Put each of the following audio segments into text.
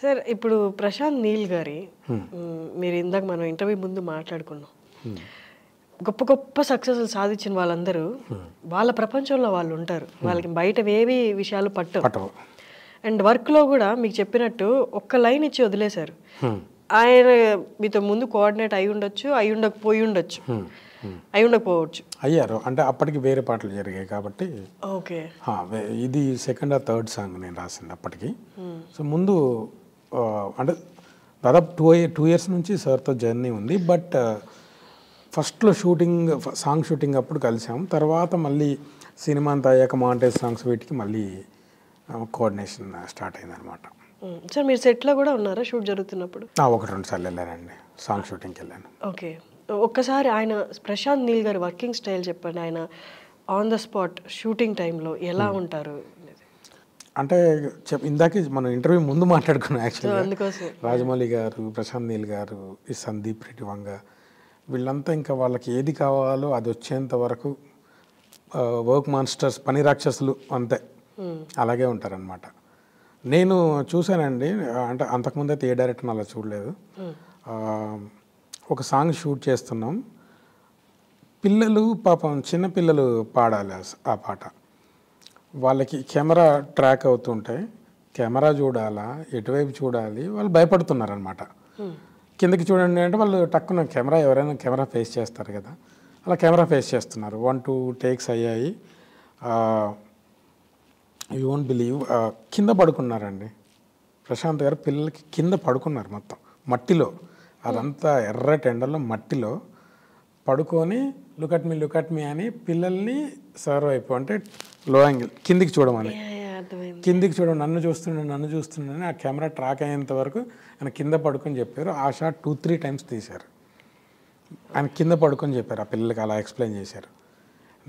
Sir ఇప్పుడు ప్రశాంత్ నీల్ గారి మీరు ఇందాక మనం ఇంటర్వ్యూ ముందు మాట్లాడుకున్నాం. గొప్ప గొప్ప సక్సెస్లు సాధించిన వాళ్ళందరూ వాళ్ళ ప్రపంచంలో వాళ్ళు ఉంటారు. వాళ్ళకి బయట ఏవి విషయాలు పట్టవు. అండ్ వర్క్లో కూడా మీకు చెప్పినట్టు ఒక్క లైన్ ఇచ్చి వదిలేశారు. ఆయన మీతో ముందు కోఆర్డినేట్ అయి ఉండొచ్చు, అయి ఉండకపోవచ్చు, అయి ఉండకపోవచ్చు. అయ్యారు అంటే అప్పటికి వేరే పాటలు జరిగాయి కాబట్టి. ఓకే, ఇది సెకండ్ ఆర్ థర్డ్ సాంగ్ నేను రాసింది అప్పటికి. సో ముందు అంటే దాదాపు 2 years నుంచి సార్తో జర్నీ ఉంది. బట్ ఫస్ట్లో సాంగ్ షూటింగ్ అప్పుడు కలిసాం. తర్వాత మళ్ళీ సినిమా అంతా అయ్యాక మాంటేజ్ సాంగ్స్ వీటికి మళ్ళీ కోఆర్డినేషన్ స్టార్ట్ అయిందనమాట. సార్ మీరు సెట్లో కూడా ఉన్నారా షూట్ జరుగుతున్నప్పుడు? 1-2 సార్లు వెళ్ళానండి, సాంగ్ షూటింగ్కి వెళ్ళాను. ఓకే, ఒక్కసారి ఆయన ప్రశాంత్ నీల్ గారి వర్కింగ్ స్టైల్ చెప్పండి. ఆయన ఆన్ ద స్పాట్ షూటింగ్ టైంలో ఎలా ఉంటారు? అంటే ఇందాకే మనం ఇంటర్వ్యూ ముందు మాట్లాడుకున్నాం యాక్చువల్గా. రాజమౌళి గారు, ప్రశాంత్ నీల్ గారు, ఈ సందీప్ రెడ్డి వంగ వీళ్ళంతా ఇంకా వాళ్ళకి ఏది కావాలో అది వచ్చేంత వరకు వర్క్ మాన్స్టర్స్, పని రాక్షసులు అంతే, అలాగే ఉంటారనమాట. నేను చూశానండి, అంటే అంతకుముందు అయితే ఏ డైరెక్టర్ని అలా చూడలేదు. ఒక సాంగ్ షూట్ చేస్తున్నాం, పిల్లలు పాపం చిన్నపిల్లలు పాడాలి ఆ పాట. వాళ్ళకి కెమెరా ట్రాక్ అవుతుంటే కెమెరా చూడాలా, ఎటువైపు చూడాలి, వాళ్ళు భయపడుతున్నారనమాట. కిందకి చూడండి అంటే వాళ్ళు టక్కున ఎవరైనా కెమెరా ఫేస్ చేస్తారు కదా, అలా కెమెరా ఫేస్ చేస్తున్నారు. 1-2 టేక్స్ అయ్యాయి. యూ వోంట్ బిలీవ్, కింద పడుకున్నారండి ప్రశాంత్ గారు. పిల్లలకి కింద పడుకున్నారు మొత్తం మట్టిలో, అదంతా ఎర్రటి ఎండలో మట్టిలో పడుకొని లుక్ అట్ మీ అని పిల్లల్ని సర్వ్ అయిపో అంటే లో యాంగిల్ కిందికి చూడమని, నన్ను చూస్తున్నాను ఆ కెమెరా ట్రాక్ అయ్యేంత వరకు ఆయన కింద పడుకొని చెప్పారు. ఆ షాట్ 2-3 times తీశారు. ఆయన కింద పడుకొని చెప్పారు, ఆ పిల్లలకి అలా ఎక్స్ప్లెయిన్ చేశారు.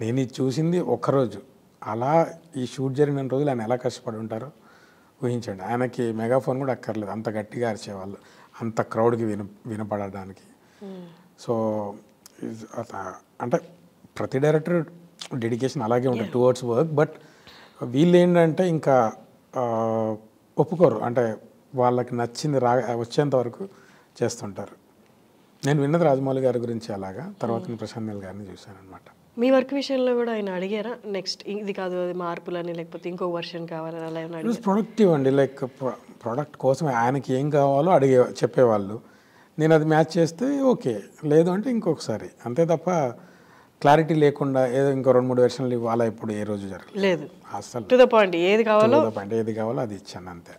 నేను ఇది చూసింది ఒక్కరోజు, అలా ఈ షూట్ జరిగిన రోజులు ఆయన ఎలా కష్టపడి ఉంటారో ఊహించండి. ఆయనకి మెగాఫోన్ కూడా అక్కర్లేదు, అంత గట్టిగా అరిచేవాళ్ళు అంత క్రౌడ్కి వినపడడానికి. సో అంటే ప్రతి డైరెక్టర్ డెడికేషన్ అలాగే ఉంటుంది టువర్డ్స్ వర్క్. బట్ వీళ్ళు ఏంటంటే ఇంకా ఒప్పుకోరు, అంటే వాళ్ళకి నచ్చింది వచ్చేంత వరకు చేస్తుంటారు. నేను విన్నది రాజమౌళి గారి గురించి అలాగా, తర్వాత నేను ప్రశాంత్ నీల్ గారిని చూశాను అనమాట. మీ వర్క్ విషయంలో కూడా ఆయన అడిగారా నెక్స్ట్ ఇది కాదు అది మార్పులని, లేకపోతే ఇంకో వర్షన్ కావాలని అలా ఏమైనా అడిగారా? ప్రొడక్టివ్ అండి, లైక్ ప్రోడక్ట్ కోసం ఆయనకి ఏం కావాలో చెప్పేవాళ్ళు. నేను అది మ్యాచ్ చేస్తే ఓకే, లేదు అంటే ఇంకొకసారి, అంతే తప్ప క్లారిటీ లేకుండా ఏదో ఇంకో 2-3 వెర్షన్లు ఇవ్వాలా ఇప్పుడు ఏ రోజు జరగలేదు అసలు. టు ద పాయింట్ ఏది కావాలో అది ఇచ్చాను అంతే.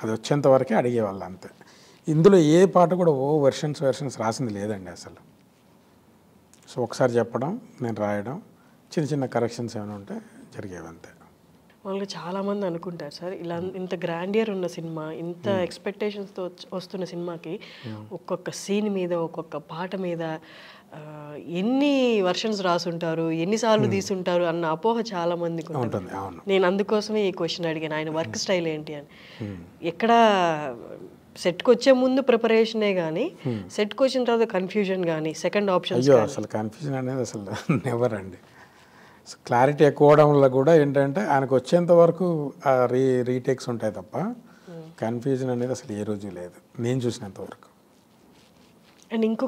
అది వచ్చేంత వరకే అడిగేవాళ్ళు అంతే. ఇందులో ఏ పాట కూడా వెర్షన్స్ రాసింది లేదండి అసలు. సో ఒకసారి చెప్పడం, నేను రాయడం, చిన్న కరెక్షన్స్ ఏమైనా ఉంటే జరిగేవి అంతే. వాళ్ళకి చాలామంది అనుకుంటారు సార్, ఇలా ఇంత గ్రాండియర్ ఉన్న సినిమా, ఇంత ఎక్స్పెక్టేషన్స్తో వస్తున్న సినిమాకి ఒక్కొక్క సీన్ మీద, ఒక్కొక్క పాట మీద ఎన్ని వర్షన్స్ రాసుంటారు, ఎన్నిసార్లు తీసుంటారు అన్న అపోహ చాలా మందికి ఉంటుంది. నేను అందుకోసమే ఈ క్వశ్చన్ అడిగాను, ఆయన వర్క్ స్టైల్ ఏంటి అని. ఎక్కడ సెట్కి వచ్చే ముందు ప్రిపరేషనే కానీ సెట్కి వచ్చిన తర్వాత కన్ఫ్యూజన్ కానీ సెకండ్ ఆప్షన్ అసలు కన్ఫ్యూజన్ అనేది అసలు నెవర్ అండి. క్లారిటీ ఎక్కువ అవడం వల్ల కూడా ఏంటంటే ఆయనకు వచ్చేంత వరకు రీటేక్స్ ఉంటాయి తప్ప కన్ఫ్యూజన్ అనేది అసలు ఏ రోజు లేదు నేను చూసినంత వరకు. అండ్ ఇంకొక